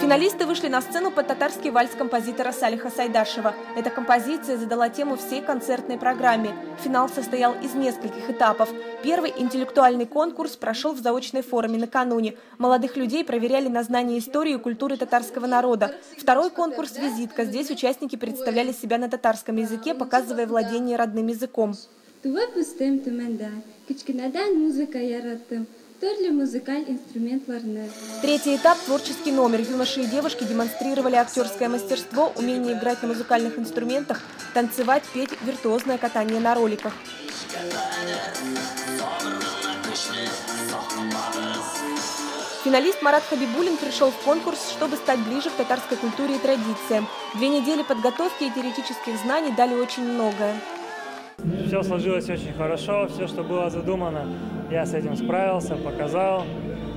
Финалисты вышли на сцену под татарский вальс композитора Салиха Сайдашева. Эта композиция задала тему всей концертной программе. Финал состоял из нескольких этапов. Первый интеллектуальный конкурс прошел в заочной форме накануне. Молодых людей проверяли на знание истории и культуры татарского народа. Второй конкурс «Визитка». Здесь участники представляли себя на татарском языке, показывая владение родным языком. Третий этап – творческий номер. Юноши и девушки демонстрировали актерское мастерство, умение играть на музыкальных инструментах, танцевать, петь, виртуозное катание на роликах. Финалист Марат Хабибулин пришел в конкурс, чтобы стать ближе к татарской культуре и традициям. 2 недели подготовки и теоретических знаний дали очень многое. Все сложилось очень хорошо, все, что было задумано, я с этим справился, показал.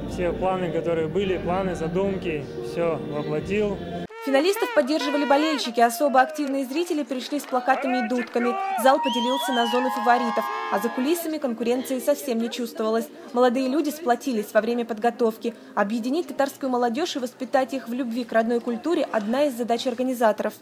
Все планы, которые были, планы, задумки, все воплотил. Финалистов поддерживали болельщики, особо активные зрители пришли с плакатами и дудками. Зал поделился на зоны фаворитов, а за кулисами конкуренции совсем не чувствовалось. Молодые люди сплотились во время подготовки. Объединить татарскую молодежь и воспитать их в любви к родной культуре – одна из задач организаторов.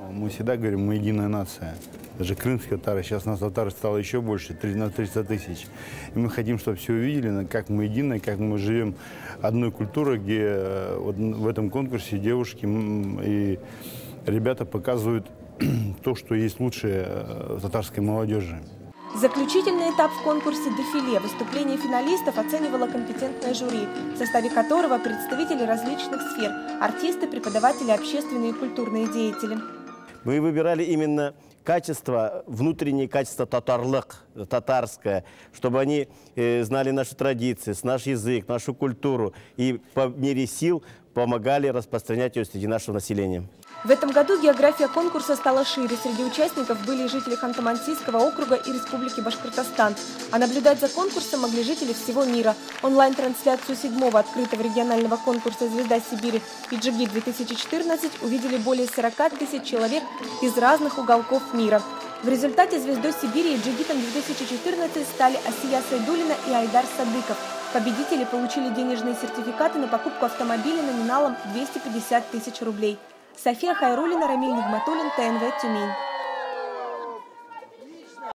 Мы всегда говорим, мы единая нация. Даже крымские татары, сейчас нас татар стало еще больше, на 300 тысяч. И мы хотим, чтобы все увидели, как мы едины, как мы живем одной культурой, где вот в этом конкурсе девушки и ребята показывают то, что есть лучшее в татарской молодежи. Заключительный этап в конкурсе «Дефиле». Выступление финалистов оценивало компетентное жюри, в составе которого представители различных сфер – артисты, преподаватели, общественные и культурные деятели. Мы выбирали именно качество, внутреннее качество татарское, чтобы они знали наши традиции, наш язык, нашу культуру и по мере сил помогали распространять ее среди нашего населения. В этом году география конкурса стала шире. Среди участников были жители Ханты-Мансийского округа и Республики Башкортостан. А наблюдать за конкурсом могли жители всего мира. Онлайн-трансляцию 7-го открытого регионального конкурса «Звезда Сибири» «Иджигит-2014» увидели более 40 тысяч человек из разных уголков мира. В результате «Звездой Сибири» и «Иджигитом 2014» стали Асия Сайдулина и Айдар Садыков. Победители получили денежные сертификаты на покупку автомобиля номиналом 250 тысяч рублей. София Хайруллина, Рамиль Нигматуллин, ТНВ, Тюмень.